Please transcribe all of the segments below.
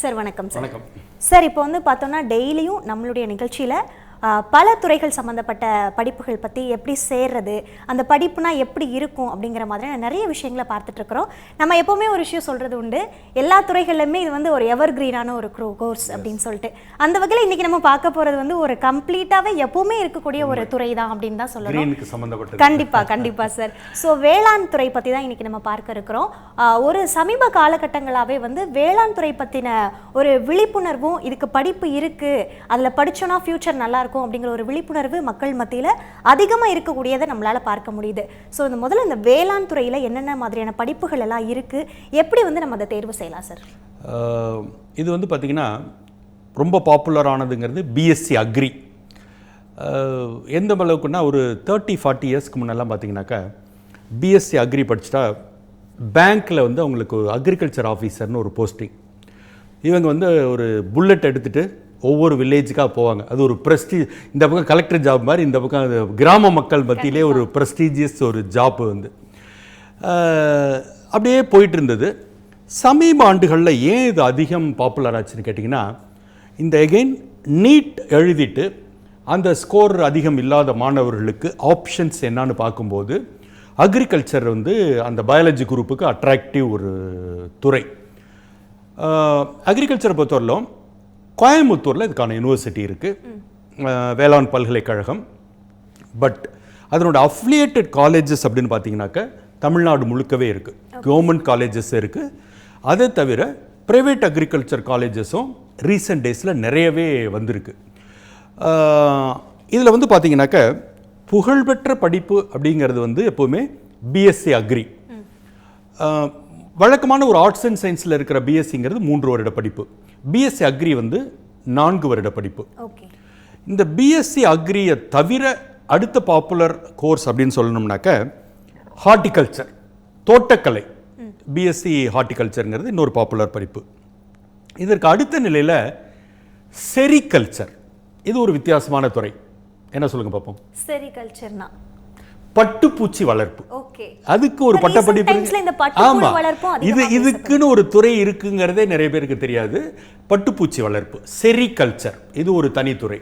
Sir வணக்கம் sir. வணக்கம் sir, இப்போ வந்து பார்த்தோம்னா டெய்லியும் நம்மளுடைய நிகழ்ச்சியில் பல துறைகள் சம்மந்தப்பட்ட படிப்புகள் பற்றி எப்படி சேர்றது, அந்த படிப்புனா எப்படி இருக்கும் அப்படிங்கிற மாதிரியான நிறைய விஷயங்களை பார்த்துட்ருக்குறோம். நம்ம எப்போவுமே ஒரு விஷயம் சொல்கிறது உண்டு, எல்லா துறைகள்லையுமே இது வந்து ஒரு எவர் கிரீனான ஒரு கோர்ஸ் அப்படின்னு சொல்லிட்டு. அந்த வகையில் இன்றைக்கி நம்ம பார்க்க போகிறது வந்து ஒரு கம்ப்ளீட்டாகவே எப்போவுமே இருக்கக்கூடிய ஒரு துறை தான் அப்படின்னு தான் சொல்லணும். கண்டிப்பாக சார். ஸோ வேளாண் துறை பற்றி தான் இன்றைக்கி நம்ம பார்க்க இருக்கிறோம். ஒரு சமீப காலகட்டங்களாகவே வந்து வேளாண் துறை பற்றின ஒரு விழிப்புணர்வும், இதுக்கு படிப்பு இருக்குது, அதில் படித்தோன்னா ஃப்யூச்சர் நல்லா அப்படிங்கிற ஒரு விழிப்புணர்வு மக்கள் மத்தியில் அதிகமாக இருக்கக்கூடியதை நம்மளால் பார்க்க முடியுது. ஸோ முதல்ல இந்த வேளாண் துறையில் என்னென்ன மாதிரியான படிப்புகள் எல்லாம் இருக்குது, எப்படி வந்து நம்ம அதை தேர்வு செய்யலாம் சார்? இது வந்து பார்த்திங்கன்னா ரொம்ப பாப்புலரானதுங்கிறது பிஎஸ்சி அக்ரி. எந்த அளவுக்குன்னா ஒரு 30-40 இயர்ஸ்க்கு முன்னெல்லாம் பார்த்திங்கனாக்கா பிஎஸ்சி அக்ரி படிச்சுட்டா பேங்க்கில் வந்து அவங்களுக்கு அக்ரிகல்ச்சர் ஆஃபீஸர்னு ஒரு போஸ்டிங். இவங்க வந்து ஒரு புல்லட் எடுத்துகிட்டு ஒவ்வொரு வில்லேஜுக்காக போவாங்க. அது ஒரு இந்த பக்கம் கலெக்டர் ஜாப் மாதிரி, இந்த பக்கம் கிராம மக்கள் மத்தியிலே ஒரு ப்ரெஸ்டீஜியஸ் ஒரு ஜாப் வந்து அப்படியே போயிட்டு இருந்தது. சமீப ஆண்டுகளில் ஏன் இது அதிகம் பாப்புலர் ஆச்சுன்னு கேட்டிங்கன்னா, இந்த எகெயின் நீட் எழுதிட்டு அந்த ஸ்கோர் அதிகம் இல்லாத மாணவர்களுக்கு ஆப்ஷன்ஸ் என்னான்னு பார்க்கும்போது அக்ரிகல்ச்சர் வந்து அந்த பயாலஜி குரூப்புக்கு அட்ராக்டிவ் ஒரு துறை. அக்ரிகல்ச்சரை பொறுத்தவரையிலும் கோயம்புத்தூரில் இதுக்கான யூனிவர்சிட்டி இருக்குது, வேளாண் பல்கலைக்கழகம். பட் அதனோட அஃபிலியேட்டட் காலேஜஸ் அப்படின்னு பார்த்தீங்கன்னாக்கா தமிழ்நாடு முழுக்கவே இருக்குது. கவர்மெண்ட் காலேஜஸ் இருக்குது. அதை தவிர ப்ரைவேட் அக்ரிகல்ச்சர் காலேஜஸும் ரீசெண்ட் டேஸில் நிறையவே வந்திருக்கு. இதில் வந்து பார்த்தீங்கன்னாக்கா புகழ்பெற்ற படிப்பு அப்படிங்கிறது வந்து எப்போவுமே பிஎஸ்சி அக்ரி. வழக்கமான ஒரு ஆர்ட்ஸ் அண்ட் சயின்ஸில் இருக்கிற பிஎஸ்சிங்கிறது 3 வருட படிப்பு. பிஎஸ்சி அக்ரி வந்து 4 வருட படிப்பு. இந்த பிஎஸ்சி அக்ரியை தவிர அடுத்த பாப்புலர் கோர்ஸ் அப்படின்னு சொல்லணும்னாக்க ஹார்டிகல்ச்சர், தோட்டக்கலை. பிஎஸ்சி ஹார்டிகல்ச்சருங்கிறது இன்னொரு பாப்புலர் படிப்பு. இதற்கு அடுத்த நிலையில் செரிகல்ச்சர். இது ஒரு வித்தியாசமான துறை. என்ன சொல்லுங்க பார்ப்போம். செரிகல்ச்சர்னா பட்டுப்பூச்சி வளர்ப்பு. அதுக்கு ஒரு பட்டப்படிப்பு. ஆமா, இதுக்குன்னு ஒரு துறை இருக்குங்கிறதே நிறைய பேருக்கு தெரியாது. பட்டுப்பூச்சி வளர்ப்பு, செரிகல்ச்சர், இது ஒரு தனித்துறை.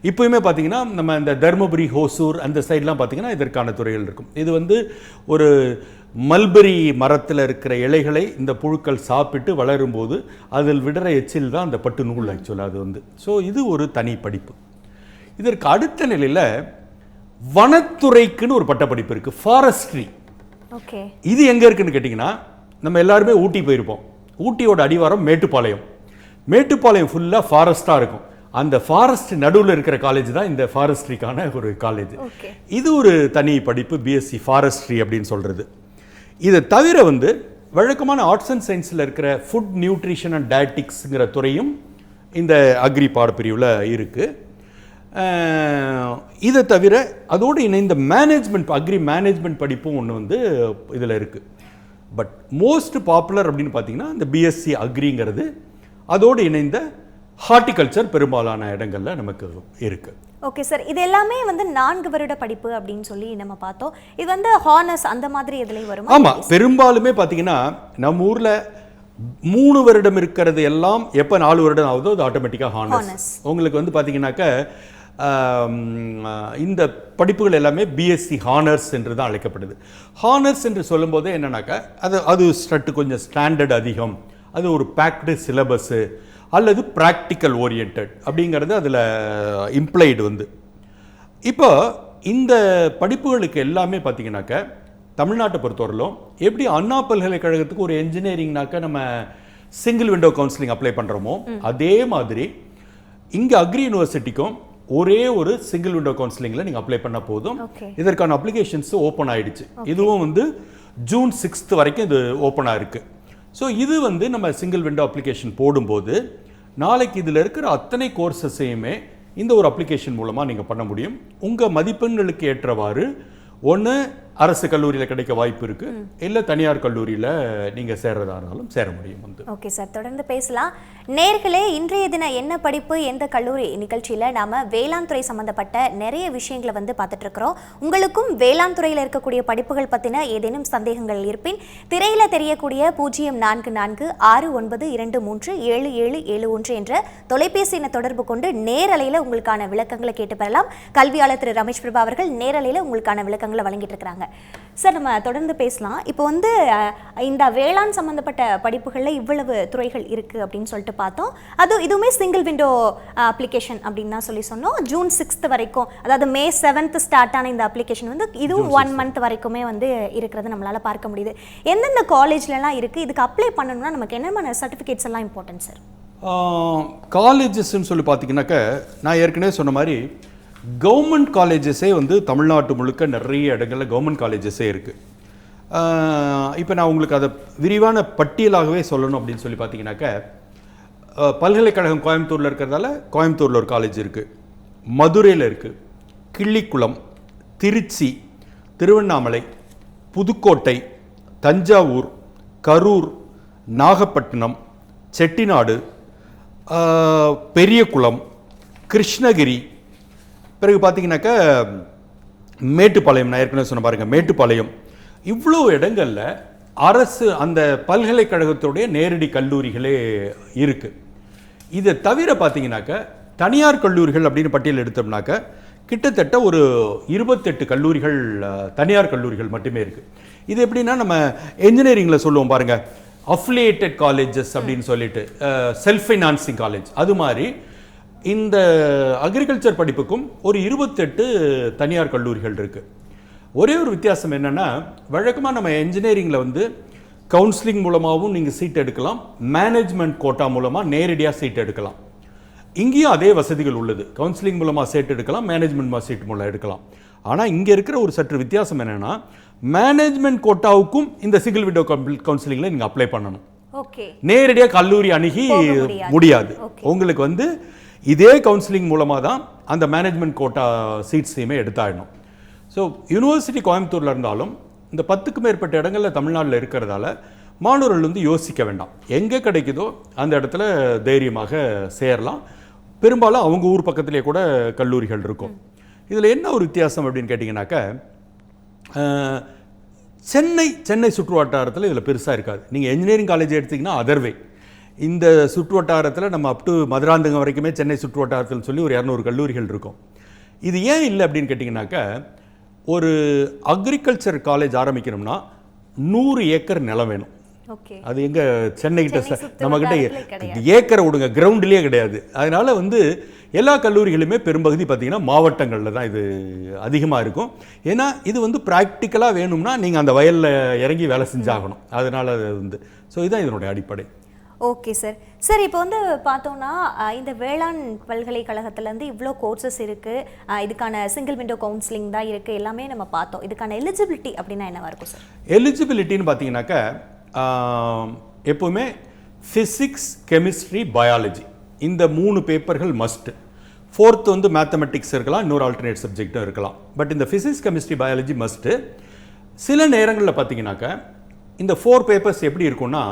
இப்போயுமே பார்த்தீங்கன்னா நம்ம இந்த தர்மபுரி, ஹோசூர் அந்த சைட்லாம் பார்த்தீங்கன்னா இதற்கான துறைகள் இருக்கும். இது வந்து ஒரு மல்பெரி மரத்தில் இருக்கிற இலைகளை இந்த புழுக்கள் சாப்பிட்டு வளரும்போது அதில் விடுற எச்சில் தான் அந்த பட்டு நூல் ஆக்சுவலாக அது வந்து. ஸோ இது ஒரு தனி படிப்பு. இதற்கு அடுத்த நிலையில் வனத்துறைக்குன்னு ஒரு பட்டப்படிப்பு இருக்கு, ஃபாரஸ்ட்ரி. இது எங்க இருக்குன்னு கேட்டிங்கன்னா, நம்ம எல்லாருமே ஊட்டி போயிருப்போம். ஊட்டியோட அடிவாரம் மேட்டுப்பாளையம். மேட்டுப்பாளையம் ஃபுல்லா ஃபாரஸ்டா இருக்கும். அந்த ஃபாரஸ்ட் நடுவில் இருக்கிற காலேஜ் தான் இந்த ஃபாரஸ்ட்ரிக்கான ஒரு காலேஜ். இது ஒரு தனி படிப்பு, பிஎஸ்சி ஃபாரஸ்ட்ரி அப்படின்னு சொல்றது. இதை தவிர வந்து வழக்கமான ஆர்ட்ஸ் அண்ட் சயின்ஸில் இருக்கிற ஃபுட் நியூட்ரிஷன் அண்ட் டயட்டிக்ஸ்ங்கிற துறையும் இந்த அக்ரி பாடப்பிரிவில் இருக்குது. இதை தவிர அதோடு இணைந்த மேனேஜ்மெண்ட், அக்ரி மேனேஜ்மெண்ட் படிப்பும் ஒன்று வந்து இதில் இருக்குது. பட் மோஸ்ட் பாப்புலர் அப்படின்னு பார்த்தீங்கன்னா இந்த பிஎஸ்சி அக்ரிங்கிறது, அதோடு இணைந்த ஹார்டிகல்ச்சர் பெரும்பாலான இடங்களில் நமக்கு இருக்குது. ஓகே சார், இது எல்லாமே வந்து 4 வருட படிப்பு அப்படின்னு சொல்லி நம்ம பார்த்தோம். இது வந்து ஹானர்ஸ் அந்த மாதிரி எதுலையும் வரும்? ஆமாம், பெரும்பாலுமே பார்த்தீங்கன்னா நம்ம ஊரில் 3 வருடம் இருக்கிறது எல்லாம் எப்போ 4 வருடம் ஆகுதோ அது ஆட்டோமேட்டிக்காக ஹானர்ஸ். உங்களுக்கு வந்து பார்த்தீங்கன்னாக்கா இந்த படிப்புகள் எல்லாமே பிஎஸ்சி ஹானர்ஸ் என்று தான் அழைக்கப்படுது. ஹானர்ஸ் என்று சொல்லும்போதே என்னன்னாக்கா அது கொஞ்சம் ஸ்டாண்டர்ட் அதிகம், அது ஒரு பேக்டு சிலபஸ்ஸு அல்லது ப்ராக்டிக்கல் ஓரியன்ட் அப்படிங்கிறது அதில் இம்ப்ளைடு வந்து. இப்போ இந்த படிப்புகளுக்கு எல்லாமே பார்த்தீங்கன்னாக்கா தமிழ்நாட்டை பொறுத்தவரையிலும் எப்படி அண்ணா பல்கலைக்கழகத்துக்கு ஒரு என்ஜினியரிங்னாக்கா நம்ம சிங்கிள் விண்டோ கவுன்சிலிங் அப்ளை பண்ணுறோமோ, அதே மாதிரி இங்கே அக்ரி யூனிவர்சிட்டிக்கும் ஒரே ஒரு சிங்கிள் விண்டோ கவுன்சிலிங்கில் நீங்கள் அப்ளை பண்ண போதும். இதற்கான அப்ளிகேஷன்ஸ் ஓப்பன் ஆயிடுச்சு. இதுவும் வந்து ஜூன் 6 வரைக்கும் இது ஓப்பனாக இருக்குது. ஸோ இது வந்து நம்ம சிங்கிள் விண்டோ அப்ளிகேஷன் போடும்போது நாளைக்கு இதில் இருக்கிற அத்தனை கோர்ஸஸையுமே இந்த ஒரு அப்ளிகேஷன் மூலமாக நீங்கள் பண்ண முடியும். உங்கள் மதிப்பெண்களுக்கு ஏற்றவாறு ஒன்று அரசு கல்லூரியில் கிடைக்க வாய்ப்பு இருக்கு, இல்லை தனியார் கல்லூரியில் நீங்கள் சேர்றதா இருந்தாலும் சேர முடியும் வந்து. ஓகே சார், தொடர்ந்து பேசலாம். நேர்களே, இன்றைய தின என்ன படிப்பு எந்த கல்லூரி நிகழ்ச்சியில் நாம் வேளாண் துறை சம்மந்தப்பட்ட நிறைய விஷயங்களை வந்து பார்த்துட்டு இருக்கிறோம். உங்களுக்கும் வேளாண் துறையில் இருக்கக்கூடிய படிப்புகள் பற்றின ஏதேனும் சந்தேகங்கள் இருப்பின் திரையில் தெரியக்கூடிய 044692377771 என்ற தொலைபேசி எண்ணை தொடர்பு கொண்டு நேரலையில் உங்களுக்கான விளக்கங்களை கேட்டு பெறலாம். கல்வியாளர் திரு ரமேஷ் பிரபா அவர்கள் நேரலையில் உங்களுக்கான விளக்கங்களை வழங்கிட்டு இருக்கிறாங்க. சார், நம்ம தொடர்ந்து பேசலாம். இப்போ வந்து இந்த வேளாண் சம்மந்தப்பட்ட படிப்புகளில் இவ்வளவு துறைகள் இருக்குது அப்படின்னு சொல்லிட்டு பார்த்தோம். இதுவுமே சிங்கிள் விண்டோ அப்ளிகேஷன் அப்படின்னு தான் சொன்னோம். ஜூன் 6 வரைக்கும், அதாவது மே 7 ஸ்டார்ட் ஆன இந்த அப்ளிகேஷன் வந்து இதுவும் 1 மந்த் வரைக்குமே வந்து இருக்கிறது நம்மளால் பார்க்க முடியுது. எந்தெந்த காலேஜ்லலாம் இருக்குது, இதுக்கு அப்ளை பண்ணணும்னா நமக்கு என்னென்ன சர்டிஃபிகேட்ஸ் எல்லாம் இம்பார்ட்டன்ட் சார்? காலேஜஸ்ன்னு சொல்லி பார்த்தீங்கன்னாக்க, நான் ஏற்கனவே சொன்ன மாதிரி கவர்மெண்ட் காலேஜஸே வந்து தமிழ்நாட்டு முழுக்க நிறைய இடங்களில் கவர்மெண்ட் காலேஜஸே இருக்குது. இப்போ நான் உங்களுக்கு அதை விரிவான பட்டியலாகவே சொல்லணும் அப்படின்னு சொல்லி பார்த்தீங்கன்னாக்க, பல்கலைக்கழகம் கோயம்புத்தூரில் இருக்கிறதால கோயம்புத்தூரில் ஒரு காலேஜ் இருக்குது, மதுரையில் இருக்குது, கிள்ளிக்குளம், திருச்சி, திருவண்ணாமலை, புதுக்கோட்டை, தஞ்சாவூர், கரூர், நாகப்பட்டினம், செட்டிநாடு, பெரியகுளம், கிருஷ்ணகிரி, பிறகு பார்த்தீங்கன்னாக்கா மேட்டுப்பாளையம், நான் ஏற்கனவே சொன்ன பாருங்கள் மேட்டுப்பாளையம், இவ்வளோ இடங்களில் அரசு அந்த பல்கலைக்கழகத்துடைய நேரடி கல்லூரிகளே இருக்குது. இதை தவிர பார்த்தீங்கன்னாக்க தனியார் கல்லூரிகள் அப்படின்னு பட்டியல் எடுத்தோம்னாக்க கிட்டத்தட்ட ஒரு 28 கல்லூரிகள் தனியார் கல்லூரிகள் மட்டுமே இருக்குது. இது எப்படின்னா, நம்ம என்ஜினியரிங்கில் சொல்லுவோம் பாருங்கள், அஃபிலியேட்டட் காலேஜஸ் அப்படின்னு சொல்லிட்டு, செல்ஃப் ஃபைனான்சிங் காலேஜ், அது மாதிரி இந்த அக்ரிகல்ச்சர் படிப்புக்கும் ஒரு 28 தனியார் கல்லூரிகள் இருக்குது. ஒரே ஒரு வித்தியாசம் என்னென்னா, வழக்கமாக நம்ம என்ஜினியரிங்கில் வந்து கவுன்சிலிங் மூலமாகவும் நீங்கள் சீட் எடுக்கலாம், மேனேஜ்மெண்ட் கோட்டா மூலமாக நேரடியாக சீட் எடுக்கலாம். இங்கேயும் அதே வசதிகள் உள்ளது, கவுன்சிலிங் மூலமாக சீட் எடுக்கலாம், மேனேஜ்மெண்ட் சீட் மூலம் எடுக்கலாம். ஆனால் இங்கே இருக்கிற ஒரு சற்று வித்தியாசம் என்னென்னா, மேனேஜ்மெண்ட் கோட்டாவுக்கும் இந்த சிங்கிள் விண்டோ கவுன்சிலிங்கில் நீங்கள் அப்ளை பண்ணணும். நேரடியாக கல்லூரி அணுகி முடியாது. உங்களுக்கு வந்து இதே கவுன்சிலிங் மூலமாக தான் அந்த மேனேஜ்மெண்ட் கோட்டா சீட்ஸையுமே எடுத்தாயிடணும். ஸோ யூனிவர்சிட்டி கோயம்புத்தூரில் இருந்தாலும் இந்த 10க்கும் மேற்பட்ட இடங்களில் தமிழ்நாட்டில் இருக்கிறதால மாணவர்கள் வந்து யோசிக்க வேண்டாம், எங்கே கிடைக்குதோ அந்த இடத்துல தைரியமாக சேரலாம். பெரும்பாலும் அவங்க ஊர் பக்கத்திலே கூட கல்லூரிகள் இருக்கும். இதில் என்ன ஒரு வித்தியாசம் அப்படின்னு கேட்டிங்கனாக்கா, சென்னை சுற்று வட்டாரத்தில் இதில் பெருசாக இருக்காது. நீங்கள் என்ஜினியரிங் காலேஜ் எடுத்திங்கன்னா அதர்வே, இந்த சுற்று வட்டாரத்தில் நம்ம அப் டு மதுராந்தகம் வரைக்குமே சென்னை சுற்று வட்டாரத்தில் சொல்லி ஒரு 200 கல்லூரிகள் இருக்கும். இது ஏன் இல்லை அப்படின்னு கேட்டிங்கனாக்கா, ஒரு அக்ரிகல்ச்சர் காலேஜ் ஆரம்பிக்கணும்னா 100 ஏக்கர் நிலம் வேணும். அது எங்க சென்னைகிட்ட நம்மகிட்ட ஏக்கரை விடுங்க, கிரவுண்ட்லேயே கிடையாது. அதனால வந்து எல்லா கல்லூரிகளுமே பெரும்பகுதி பார்த்தீங்கன்னா மாவட்டங்களில் தான் இது அதிகமாக இருக்கும். ஏன்னா இது வந்து ப்ராக்டிக்கலாக வேணும்னா நீங்கள் அந்த வயலில் இறங்கி வேலை செஞ்சாகணும். அதனால அது வந்து இதுதான் இதனுடைய அடிப்படை. Okay sir. சார், இப்போ வந்து பார்த்தோம்னா இந்த வேளாண் பல்கலைக்கழகத்துலேருந்து இவ்வளோ கோர்சஸ் இருக்குது, இதுக்கான சிங்கிள் விண்டோ கவுன்சிலிங் தான் இருக்குது, எல்லாமே நம்ம பார்த்தோம். இதுக்கான எலிஜிபிலிட்டி அப்படின்னா என்னவா இருக்கும் சார்? எலிஜிபிலிட்டின்னு பார்த்தீங்கன்னாக்கா, எப்போவுமே ஃபிசிக்ஸ், கெமிஸ்ட்ரி, பயாலஜி இந்த 3 பேப்பர்கள் மஸ்ட். 4th வந்து மேத்தமெட்டிக்ஸ் இருக்கலாம், இன்னொரு ஆல்டர்னேட் சப்ஜெக்டும் இருக்கலாம். பட் இந்த ஃபிசிக்ஸ், கெமிஸ்ட்ரி, பயாலஜி மஸ்ட்டு. சில நேரங்களில் பார்த்தீங்கன்னாக்கா இந்த 4 பேப்பர்ஸ் எப்படி இருக்கும்னா,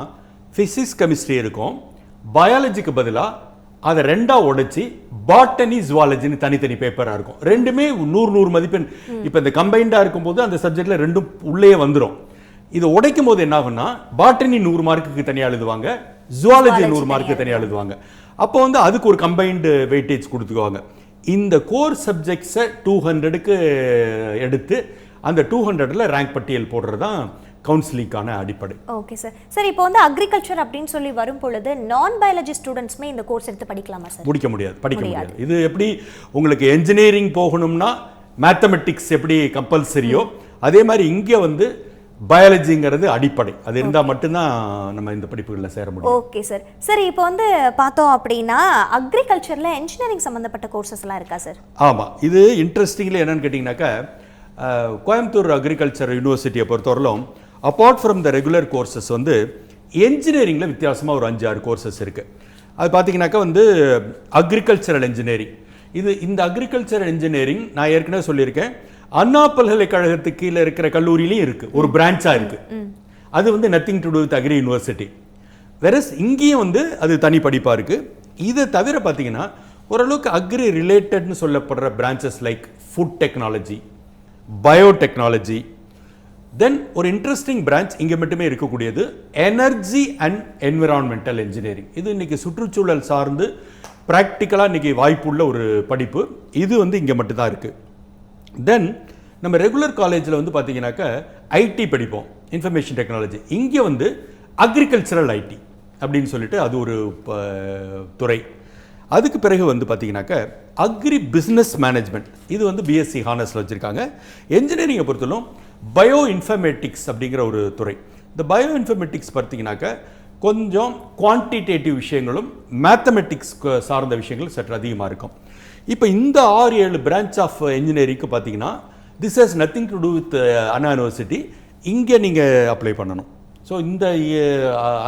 ஃபிசிக்ஸ், கெமிஸ்ட்ரி இருக்கும், பயாலஜிக்கு பதிலாக அதை 2ஆ உடைச்சி பாட்டனி, ஜுவாலஜின்னு தனித்தனி பேப்பராக இருக்கும். ரெண்டுமே 100 மதிப்பெண். இப்போ இந்த கம்பைண்டாக இருக்கும்போது அந்த சப்ஜெக்டில் ரெண்டும் உள்ளே வந்துடும். இதை உடைக்கும் போது என்ன ஆகும்னா, பாட்டனி 100 மார்க்குக்கு தனியாக எழுதுவாங்க, ஜுவாலஜி 100 மார்க்கு தனியாக எழுதுவாங்க. அப்போ வந்து அதுக்கு ஒரு கம்பைன்டு வெயிட்டேஜ் கொடுத்துக்குவாங்க. இந்த கோர் சப்ஜெக்ட்ஸை 200க்கு எடுத்து அந்த 200ல் ரேங்க் பட்டியல் போடுறது தான் கவுன்சிலிங்கான அடிப்படை. Okay sir. சார், இப்போ வந்து அக்ரிகல்ச்சர் அப்படின்னு சொல்லி வரும் பொழுது நான் பயாலஜி ஸ்டூடெண்ட்ஸ்மே இந்த கோர்ஸ் எடுத்து படிக்கலாமா சார்? படிக்க முடியாது. இது எப்படி உங்களுக்கு என்ஜினியரிங் போகணும்னா மேத்தமெட்டிக்ஸ் எப்படி கம்பல்சரியோ, அதே மாதிரி இங்கே வந்து பயாலஜிங்கிறது அடிப்படை. அது இருந்தால் மட்டும்தான் நம்ம இந்த படிப்புகளில் சேர முடியும். Okay sir. சரி, இப்போ வந்து பார்த்தோம் அப்படின்னா அக்ரிகல்ச்சரில் இன்ஜினியரிங் சம்மந்தப்பட்ட கோர்சஸ் எல்லாம் இருக்கா சார்? ஆமாம். இது இன்ட்ரெஸ்டிங்ல என்னன்னு கேட்டிங்கனாக்கா, கோயம்புத்தூர் அக்ரிகல்ச்சர் யூனிவர்சிட்டியை பொறுத்தவரையிலும் apart from the regular courses வந்து என்ஜினியரிங்கில் வித்தியாசமாக ஒரு 5-6 கோர்சஸ் இருக்குது. அது பார்த்தீங்கன்னாக்கா வந்து அக்ரிகல்ச்சரல் இன்ஜினியரிங். இந்த அக்ரிகல்ச்சரல் இன்ஜினியரிங் நான் ஏற்கனவே சொல்லியிருக்கேன், அண்ணா பல்கலைக்கழகத்துக்கு கீழே இருக்கிற கல்லூரியிலையும் இருக்கு, ஒரு பிரான்ச்சா இருக்கு. அது வந்து nothing to do with agri university. வெரஸ் இங்கேயும் வந்து அது தனி படிப்பா இருக்கு. இதை தவிர பார்த்தீங்கன்னா ஓரளவுக்கு அக்ரி ரிலேட்டட்னு சொல்லப்படுற branches like food technology, biotechnology, then ஒரு இன்ட்ரெஸ்டிங் பிரான்ச் இங்கே மட்டுமே இருக்கக்கூடியது எனர்ஜி அண்ட் என்விரான்மெண்டல் இன்ஜினியரிங். இது இன்னைக்கு சுற்றுச்சூழல் சார்ந்து ப்ராக்டிக்கலாக இன்னைக்கு வாய்ப்புள்ள ஒரு படிப்பு. இது வந்து இங்கே மட்டும்தான் இருக்கு. தென் நம்ம ரெகுலர் காலேஜில் வந்து பார்த்தீங்கன்னாக்கா ஐடி படிப்போம், இன்ஃபர்மேஷன் டெக்னாலஜி. இங்கே வந்து அக்ரிகல்ச்சரல் ஐடி அப்படின்னு சொல்லிட்டு அது ஒரு துறை. அதுக்கு பிறகு வந்து பார்த்தீங்கன்னாக்கா அக்ரி பிஸ்னஸ் மேனேஜ்மெண்ட், இது வந்து பிஎஸ்சி ஹானர்ஸில் வச்சுருக்காங்க. என்ஜினியரிங்கை பொறுத்தவரைக்கும் பயோ இன்ஃபர்மேட்டிக்ஸ் அப்படிங்கிற ஒரு துறை. இந்த பயோ இன்ஃபர்மேட்டிக்ஸ் பார்த்தீங்கன்னாக்கா கொஞ்சம் குவான்டிடேட்டிவ் விஷயங்களும் மேத்தமெட்டிக்ஸ் சார்ந்த விஷயங்கள் சற்று அதிகமாக இருக்கும். இப்போ இந்த 6-7 பிரான்ச் ஆஃப் என்ஜினியரிங்க்கு பார்த்தீங்கன்னா this has nothing to do with Anna university. இங்கே நீங்கள் அப்ளை பண்ணணும். ஸோ இந்த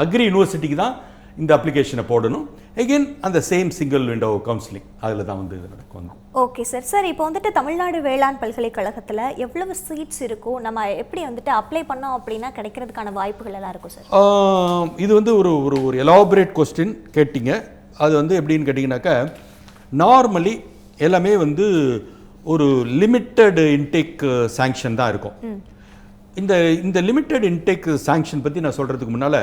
அக்ரி யூனிவர்சிட்டிக்கு தான் இந்த அப்ளிகேஷனை போடணும். எகெயின் அந்த சேம் சிங்கிள் விண்டோ கவுன்சிலிங் அதில் தான் வந்து இது நடக்கும். Okay sir. சார் இப்போ வந்துட்டு தமிழ்நாடு வேளாண் பல்கலைக்கழகத்தில் எவ்வளவு சீட்ஸ் இருக்கும், நம்ம எப்படி வந்துட்டு அப்ளை பண்ணோம் அப்படின்னா கிடைக்கிறதுக்கான வாய்ப்புகள் எல்லாம் இருக்கும் சார்? இது வந்து ஒரு ஒரு ஒரு எலாபரேட் கொஸ்டின் கேட்டிங்க. அது வந்து எப்படின்னு கேட்டிங்கனாக்கா நார்மலி எல்லாமே வந்து ஒரு லிமிட்டட் இன்டேக் சாங்ஷன் தான் இருக்கும். இந்த இந்த லிமிட்டட் இன்டேக் சாங்ஷன் பற்றி நான் சொல்கிறதுக்கு முன்னால்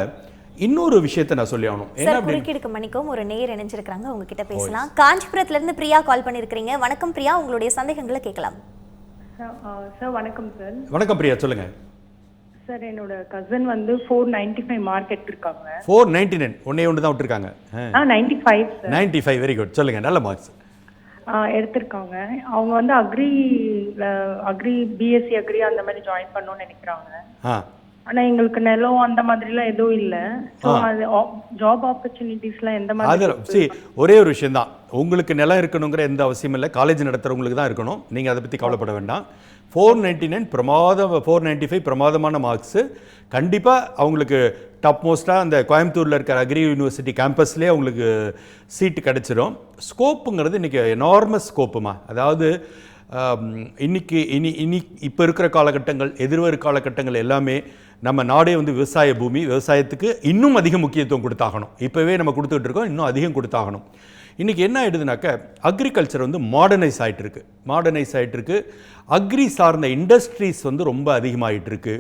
இன்னொரு விஷயத்தை நான் சொல்லி ஆகணும். சார் குறுக்கீடுக்கு மன்னிக்கவும், ஒரு நேயர் இணைஞ்சிருக்காங்க, உங்ககிட்ட பேசலாம். காஞ்சிபுரத்துல இருந்து பிரியா கால் பண்ணிருக்கீங்க. வணக்கம் பிரியா, உங்களுடைய சந்தேகங்களை கேட்கலாம். சார் வணக்கம் சார். வணக்கம் பிரியா, சொல்லுங்க. சார் என்னோட கசின் வந்து 495 மார்க் எடுத்திருக்காங்க. 499 ஒண்ணே தான் விட்டுருக்காங்க. 95 சார். 95 வெரி குட், சொல்லுங்க. நல்ல மார்க்ஸ் எடுத்திருக்காங்க. அவங்க வந்து அக்ரி பிஎஸ்சி அக்ரி அந்த மாதிரி ஜாயின் பண்ணணும்னு நினைக்கிறாங்க. ஆனா எங்களுக்கு நிலம் அந்த மாதிரிலாம் எதுவும் இல்லை. ஸோ அது ஜாப் ஆப்பர்ச்சுனிட்டிஸ்லாம் எந்த மாதிரி? ஒரே ஒரு விஷயம் தான், உங்களுக்கு நிலம் இருக்கணுங்கிற எந்த அவசியம் இல்லை, காலேஜ் நடத்துறவங்களுக்கு தான் இருக்கணும். நீங்கள் அதை பற்றி கவலைப்பட வேண்டாம். 499 பிரமாதம், 495 பிரமாதமான மார்க்ஸு. கண்டிப்பாக அவங்களுக்கு டாப் மோஸ்ட்டாக அந்த கோயம்புத்தூரில் இருக்கிற அக்ரி யூனிவர்சிட்டி கேம்பஸ்லேயே அவங்களுக்கு சீட்டு கிடச்சிடும். ஸ்கோப்புங்கிறது இன்றைக்கி எனார்மஸ் ஸ்கோப்புமா. அதாவது இன்னைக்கு இப்போ இருக்கிற காலகட்டங்கள், எதிர்வரும் காலகட்டங்கள் எல்லாமே நம்ம நாடே வந்து விவசாய பூமி. விவசாயத்துக்கு இன்னும் அதிக முக்கியத்துவம் கொடுத்தாகணும். இப்போவே நம்ம கொடுத்துட்டு இருக்கோம், இன்னும் அதிகம் கொடுத்தாகணும். இன்றைக்கி என்ன ஆகிடுதுனாக்கா அக்ரிகல்ச்சர் வந்து மாடர்னைஸ் ஆகிட்டு இருக்கு. அக்ரி சார்ந்த இண்டஸ்ட்ரீஸ் வந்து ரொம்ப அதிகமாகிட்டு இருக்கு.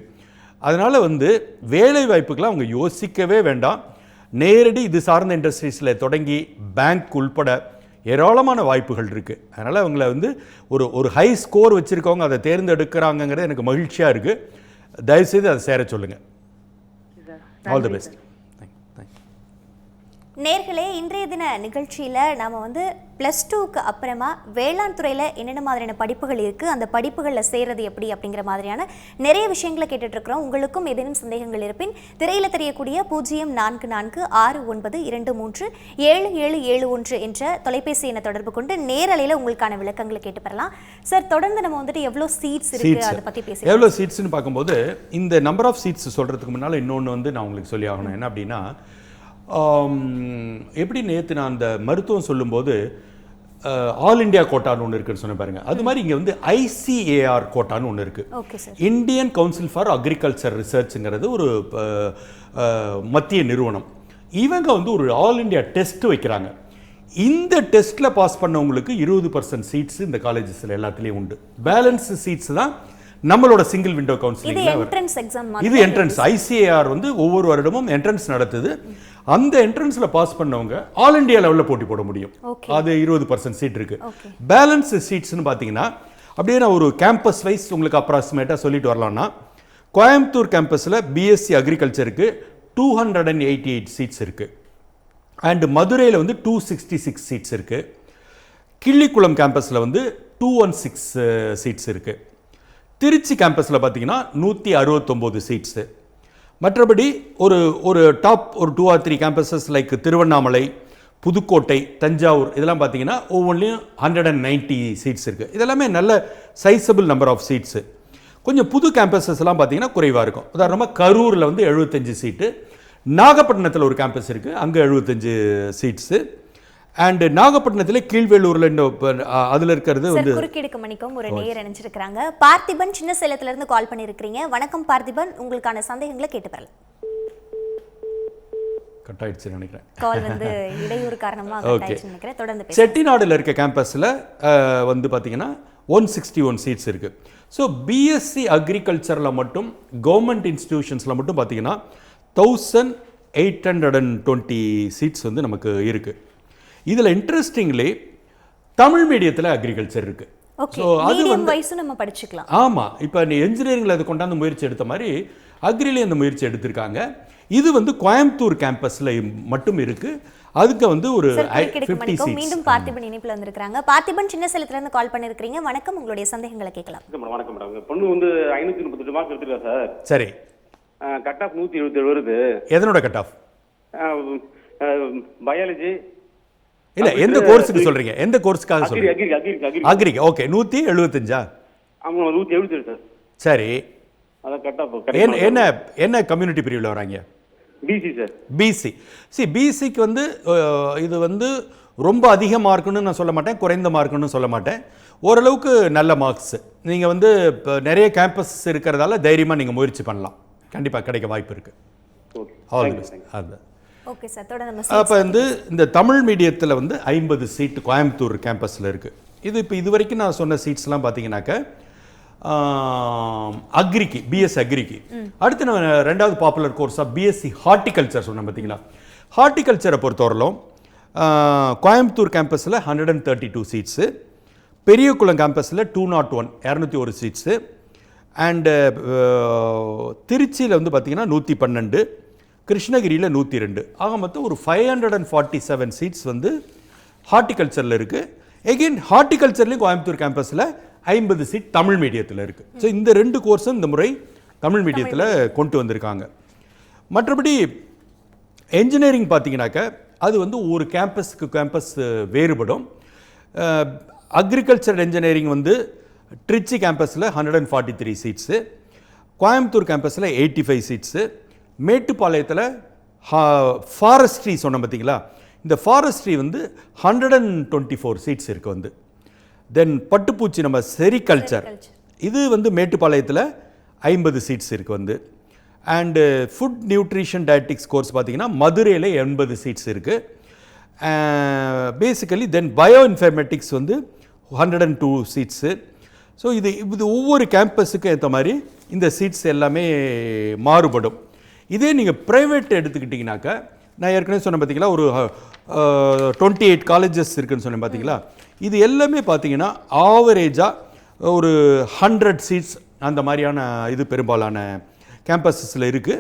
அதனால் வந்து வேலை வாய்ப்புக்கெலாம் அவங்க யோசிக்கவே வேண்டாம். நேரடி இது சார்ந்த இண்டஸ்ட்ரீஸில் தொடங்கி பேங்க் உள்பட ஏராளமான வாய்ப்புகள் இருக்குது. அதனால் அவங்கள வந்து ஒரு ஹை ஸ்கோர் வச்சுருக்கவங்க அதை தேர்ந்தெடுக்கிறாங்கங்கிறது எனக்கு மகிழ்ச்சியாக இருக்குது. தயவுசெய்து அதை சேர சொல்லுங்கள். All the best. நேர்களே, இன்றைய தின நிகழ்ச்சியில் நாம் வந்து +2க்கு அப்புறமா வேளாண் துறையில் என்னென்ன மாதிரியான படிப்புகள் இருக்குது, அந்த படிப்புகளில் சேர்றது எப்படி அப்படிங்கிற மாதிரியான நிறைய விஷயங்களை கேட்டுட்ருக்கிறோம். உங்களுக்கும் ஏதேனும் சந்தேகங்கள் இருப்பின் திரையில் தெரியக்கூடிய 0446937771 என்ற தொலைபேசி எண்ணை தொடர்பு கொண்டு நேரலையில் உங்களுக்கான விளக்கங்களை கேட்டு பெறலாம். சார், தொடர்ந்து நம்ம வந்துட்டு எவ்வளோ சீட்ஸ் இருக்குது அதை பற்றி பேசி எவ்வளோ சீட்ஸ்னு பார்க்கும்போது இந்த நம்பர் ஆஃப் சீட்ஸ் சொல்கிறதுக்கு முன்னால் இன்னொன்று வந்து நான் உங்களுக்கு சொல்லி ஆகணும். என்ன அப்படின்னா, எப்படி நேற்று நான் அந்த மருத்துவம் சொல்லும்போது ஆல் இண்டியா கோட்டான்னு ஒன்று இருக்குன்னு சொன்ன பாருங்க, அது மாதிரி இங்கே வந்து ICAR கோட்டான்னு ஒன்று இருக்குது. இந்தியன் கவுன்சில் ஃபார் அக்ரிகல்ச்சர் ரிசர்ச்ங்கிறது ஒரு மத்திய நிறுவனம். இவங்க வந்து ஒரு ஆல் இண்டியா டெஸ்ட் வைக்கிறாங்க. இந்த டெஸ்ட்டில் பாஸ் பண்ணவங்களுக்கு 20% சீட்ஸ் இந்த காலேஜஸில் எல்லாத்துலேயும் உண்டு. பேலன்ஸ் சீட்ஸ் தான் நம்மளோட சிங்கிள் விண்டோ கவுன்சிலிங். இது என்ட்ரன்ஸ். ICAR வந்து ஒவ்வொரு வருடமும் என்ட்ரன்ஸ் நடத்துது. அந்த என்ட்ரன்ஸில் பாஸ் பண்ணவங்க ஆல் இண்டியா லெவலில் போட்டி போட முடியும். அது 20% சீட் இருக்கு. பேலன்ஸ் சீட்ஸ்னு பார்த்தீங்கன்னா அப்படியே நான் ஒரு கேம்பஸ் வைஸ் உங்களுக்கு அப்ராக்சிமேட்டாக சொல்லிட்டு வரலாம்னா, கோயம்புத்தூர் கேம்பஸில் பிஎஸ்சி அக்ரிகல்ச்சருக்கு 288 சீட்ஸ் இருக்கு. அண்ட் மதுரையில் வந்து 266 சீட்ஸ் இருக்கு. கிள்ளிக்குளம் கேம்பஸில் வந்து 216 சீட்ஸ் இருக்கு. திருச்சி கேம்பஸில் பார்த்தீங்கன்னா 169 சீட்ஸு. மற்றபடி ஒரு டாப் ஒரு 2 or 3 campuses like Tiruvannamalai, Pudukkottai, Thanjavur இதெல்லாம் பார்த்தீங்கன்னா ஒவ்வொன்றிலையும் 190 சீட்ஸ் இருக்குது. இதெல்லாமே நல்ல சைஸபிள் நம்பர் ஆஃப் சீட்ஸு. கொஞ்சம் புது கேம்பஸஸ்லாம் பார்த்தீங்கன்னா குறைவாக இருக்கும். உதாரணமாக கரூரில் வந்து 75 சீட்டு, நாகப்பட்டினத்தில் ஒரு கேம்பஸ் இருக்குது, அங்கே 75 சீட்ஸு. அண்ட் நாகப்பட்டினத்தில் கீழ்வேலூரில் அதில் இருக்கிறது சார் வந்து குறுக்கீடுக்கு மணிக்கும் ஒரு நேயர் இணைஞ்சிருக்கிறாங்க. பார்த்திபன் சின்ன சேலத்துல இருந்து கால் பண்ணியிருக்கிறீங்க. வணக்கம் பார்த்திபன், உங்களுக்கான சந்தேகங்களை கேட்டு பெறலாம். கட் ஆயிடுச்சுன்னு நினைக்கிறேன். கால் வந்து இடையூறு காரணமாக கட் ஆயிடுச்சுன்னு நினைக்கிறேன். தொடர்ந்து பேசுங்க. செட்டிநாடுல இருக்க கேம்பஸில் வந்து பார்த்தீங்கன்னா 161 சீட்ஸ் இருக்கு. ஸோ பிஎஸ்சி அக்ரிகல்ச்சரில் மட்டும் கவர்மெண்ட் இன்ஸ்டிடியூஷன்ஸில் மட்டும் பார்த்தீங்கன்னா 1820 சீட்ஸ் வந்து நமக்கு இருக்கு. இதில் இன்ட்ரெஸ்டிங்லி தமிழ் மீடியத்தில் அக்ரிகல்ச்சர் இருக்கு. ஓகே, மீடியம் வைஸும் நம்ம படிச்சுக்கலாம். ஆமாம், இப்போ நீ என்ஜினியரிங்கில் அதை கொண்டாந்து முயற்சி எடுத்த மாதிரி அக்ரிலேயும் அந்த முயற்சி எடுத்திருக்காங்க. இது வந்து கோயம்புத்தூர் கேம்பஸில் மட்டும் இருக்கு. அதுக்கு வந்து ஒரு 50 சீட்ஸ். மீண்டும் பார்த்திபன் இணைப்பில் வந்திருக்காங்க. பார்த்திபன் சின்ன சேலத்துல இருந்து கால் பண்ணிருக்கீங்க. வணக்கம், உங்களுடைய சந்தேகங்களை கேட்கலாம். வணக்கம் மேடம். பொண்ணு வந்து 538 மார்க் எடுத்துருக்கா சார். சரி, கட் ஆஃப் 177 வருது. எதனோட கட் ஆஃப்? பயாலஜி இல்ல, எந்த கோர்ஸுக்கு சொல்றீங்க? எந்த கோர்ஸ்க்காக சொல்றீங்க? அக்ரி. ஓகே, 175. ஆமா, 177 சார். சரி, அத கட் ஆஃப் என்ன என்ன கம்யூனிட்டி பிரிவில் வராங்க? BC sir. பிசி. பிசிக்கு வந்து இது வந்து ரொம்ப அதிக மார்க்குன்னு நான் சொல்ல மாட்டேன், குறைந்த மார்க்குன்னு சொல்ல மாட்டேன். ஓரளவுக்கு நல்ல மார்க்ஸ். நீங்கள் வந்து இப்போ நிறைய கேம்பஸ் இருக்கிறதால தைரியமாக நீங்கள் முயற்சி பண்ணலாம். கண்டிப்பாக கிடைக்க வாய்ப்பு இருக்குது. All the best. அதுதான். ஓகே சார், தொடர்ந்து அப்போ வந்து இந்த தமிழ் மீடியத்தில் வந்து 50 சீட்டு கோயம்புத்தூர் கேம்பஸில் இருக்குது. இது இப்போ இது வரைக்கும் நான் சொன்ன சீட்ஸ்லாம் பார்த்தீங்கன்னாக்க அக்ரிக்கு, பிஎஸ் அக்ரிக்கு. அடுத்து நான் ரெண்டாவது பாப்புலர் கோர்ஸாக பிஎஸ்சி ஹார்டிகல்ச்சர் சொன்னேன் பார்த்தீங்களா. ஹார்டிகல்ச்சரை பொறுத்தவரையிலும் கோயம்புத்தூர் கேம்பஸில் 132 சீட்ஸு, பெரியகுளம் கேம்பஸில் 201 201 சீட்ஸு, அண்டு திருச்சியில் வந்து பார்த்திங்கன்னா 112, கிருஷ்ணகிரியில் 102, ஆக மொத்தம் ஒரு 547 சீட்ஸ் வந்து ஹார்டிகல்ச்சரில் இருக்குது. எகெயின் ஹார்டிகல்ச்சர்லேயும் கோயம்புத்தூர் கேம்பஸில் 50 சீட் தமிழ் மீடியத்தில் இருக்குது. ஸோ இந்த 2 கோர்ஸும் இந்த முறை தமிழ் மீடியத்தில் கொண்டு வந்திருக்காங்க. மற்றபடி என்ஜினியரிங் பார்த்தீங்கன்னாக்க அது வந்து ஒரு கேம்பஸுக்கு கேம்பஸ் வேறுபடும். அக்ரிகல்ச்சர் என்ஜினியரிங் வந்து ட்ரிச்சி கேம்பஸில் 143 சீட்ஸு, கோயம்புத்தூர் கேம்பஸில் 85 சீட்ஸு, மேட்டுப்பாளையத்தில் ஃபாரஸ்ட்ரி சொன்னோம் பார்த்தீங்களா, இந்த ஃபாரஸ்ட்ரி வந்து 124 சீட்ஸ் இருக்குது வந்து. தென் பட்டுப்பூச்சி நம்ம செரிகல்ச்சர், இது வந்து மேட்டுப்பாளையத்தில் 50 சீட்ஸ் இருக்குது வந்து. And food nutrition dietetics course பார்த்தீங்கன்னா மதுரையில் 80 சீட்ஸ் இருக்குது. பேசிக்கலி தென் பயோ இன்ஃபர்மேட்டிக்ஸ் வந்து 102 சீட்ஸு. ஸோ இது ஒவ்வொரு கேம்பஸுக்கு ஏற்ற மாதிரி இந்த சீட்ஸ் எல்லாமே மாறுபடும். இதே நீங்கள் ப்ரைவேட் எடுத்துக்கிட்டிங்கனாக்கா, நான் ஏற்கனவே சொன்னேன் பார்த்தீங்களா, ஒரு 28 காலேஜஸ் இருக்குதுன்னு சொன்னேன் பார்த்தீங்களா. இது எல்லாமே பார்த்தீங்கன்னா ஆவரேஜாக ஒரு 100 சீட்ஸ் அந்த மாதிரியான இது பெரும்பாலான கேம்பஸஸில் இருக்குது.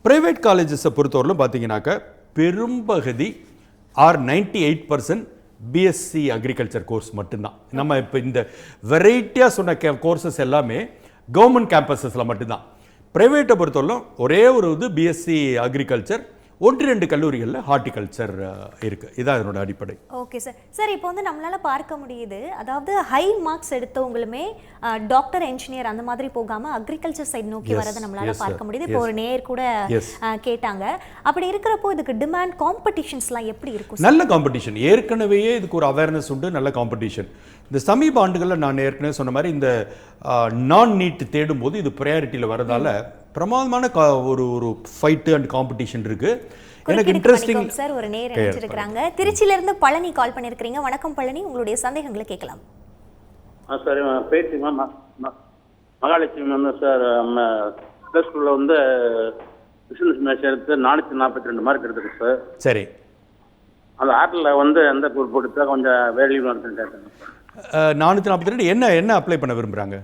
ப்ரைவேட் காலேஜஸை பொறுத்தவரையிலும் பார்த்தீங்கன்னாக்கா பெரும்பகுதி 98% பிஎஸ்சி அக்ரிகல்ச்சர் கோர்ஸ் மட்டும்தான். நம்ம இப்போ இந்த வெரைட்டியாக சொன்ன கோர்சஸ் எல்லாமே கவர்மெண்ட் கேம்பஸஸில் மட்டும்தான். ப்ரைவேட்டை பொறுத்தவரைக்கும் ஒரே ஒரு இது பிஎஸ்சி அக்ரிகல்ச்சர், 1-2 கல்லூரிகளில் ஹார்டிகல்ச்சர் இருக்குது. இதான் இதனோட அடிப்படை. Okay sir. சார் இப்போ வந்து நம்மளால் பார்க்க முடியுது, அதாவது ஹை மார்க்ஸ் எடுத்தவங்களுமே டாக்டர், என்ஜினியர் அந்த மாதிரி போகாமல் அக்ரிகல்ச்சர் சைடு நோக்கி வரதை நம்மளால் பார்க்க முடியுது. இப்போ ஒரு நேயர் கூட கேட்டாங்க. அப்படி இருக்கிறப்போ இதுக்கு டிமாண்ட், காம்படிஷன்ஸ்லாம் எப்படி இருக்கும்? நல்ல காம்படிஷன். ஏற்கனவே இதுக்கு ஒரு அவேர்னஸ் உண்டு, நல்ல காம்படிஷன். இந்த சமீப ஆண்டுகளில் நான் ஏற்கனவே சொன்ன மாதிரி இந்த நான் நீட் தேடும்போது இது ப்ரையாரிட்டியில் வரதால பிரமாதமான ஒரு ஃபைட் அண்ட் காம்படிஷன் இருக்கு. எனக்கு இன்ட்ரெஸ்டிங் சார். ஒரு நேர் நினைச்சிருக்காங்க. திருச்சியில இருந்து பழனி கால் பண்ணிருக்கீங்க. வணக்கம் பழனி, உங்களுடைய சந்தேகங்களை கேட்கலாம். சார் பேசி மகாலட்சுமி வந்து சார் ப்ளஸ் டூவில் வந்து பிசினஸ் மேட்ச் எடுத்து 442 மார்க் எடுத்துருக்கு சார். சரி, அந்த ஆர்டில் வந்து எந்த குரூப் எடுத்தா கொஞ்சம் வேல்யூ இருக்குன்னு கேட்டாங்க. 442 என்ன அப்ளை பண்ண விரும்புகிறாங்க?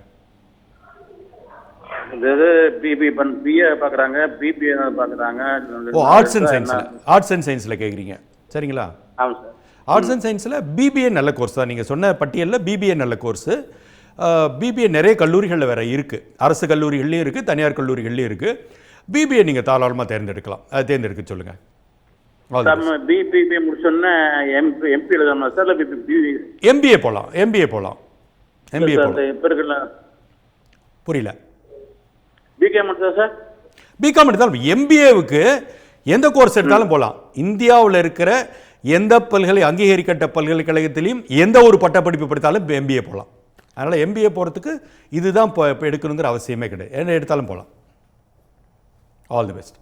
இது பிஏ பார்க்குறாங்க, பிபிஏ பார்க்குறாங்க. ஓ, ஆர்ட்ஸ் அண்ட் சயின்ஸில் கேட்குறீங்க, சரிங்களா? ஆமாம் சார். ஆர்ட்ஸ் அண்ட் சயின்ஸில் பிபிஏ நல்ல கோர்ஸ் தான். நீங்கள் சொன்ன பட்டியலில் பிபிஏ நல்ல கோர்ஸு. பிபிஏ நிறைய கல்லூரிகளில் வேறு இருக்குது. அரசு கல்லூரிகள்லேயும் இருக்குது, தனியார் கல்லூரிகள்லேயும் இருக்குது. பிபிஏ நீங்கள் தாராளமாக தேர்ந்தெடுக்கலாம். அது தேர்ந்தெடுக்க சொல்லுங்கள். பிபிஏ முடிச்சோன்னே எம்பி எழுதணும் சார். எம்பிஏ போகலாம். புரியல. பிகாம் எடுத்தா சார்? பிகாம் எடுத்தாலும் எம்பிஏவுக்கு எந்த கோர்ஸ் எடுத்தாலும் போகலாம். இந்தியாவில் இருக்கிற எந்த அங்கீகரிக்கப்பட்ட பல்கலைக்கழகத்திலையும் எந்த ஒரு பட்டப்படிப்பு படித்தாலும் MBA போகலாம். அதனால் MBA போகிறதுக்கு இதுதான் இப்போ எடுக்கணுங்கிற அவசியமே கிடையாது. என்ன எடுத்தாலும் போகலாம். All the best.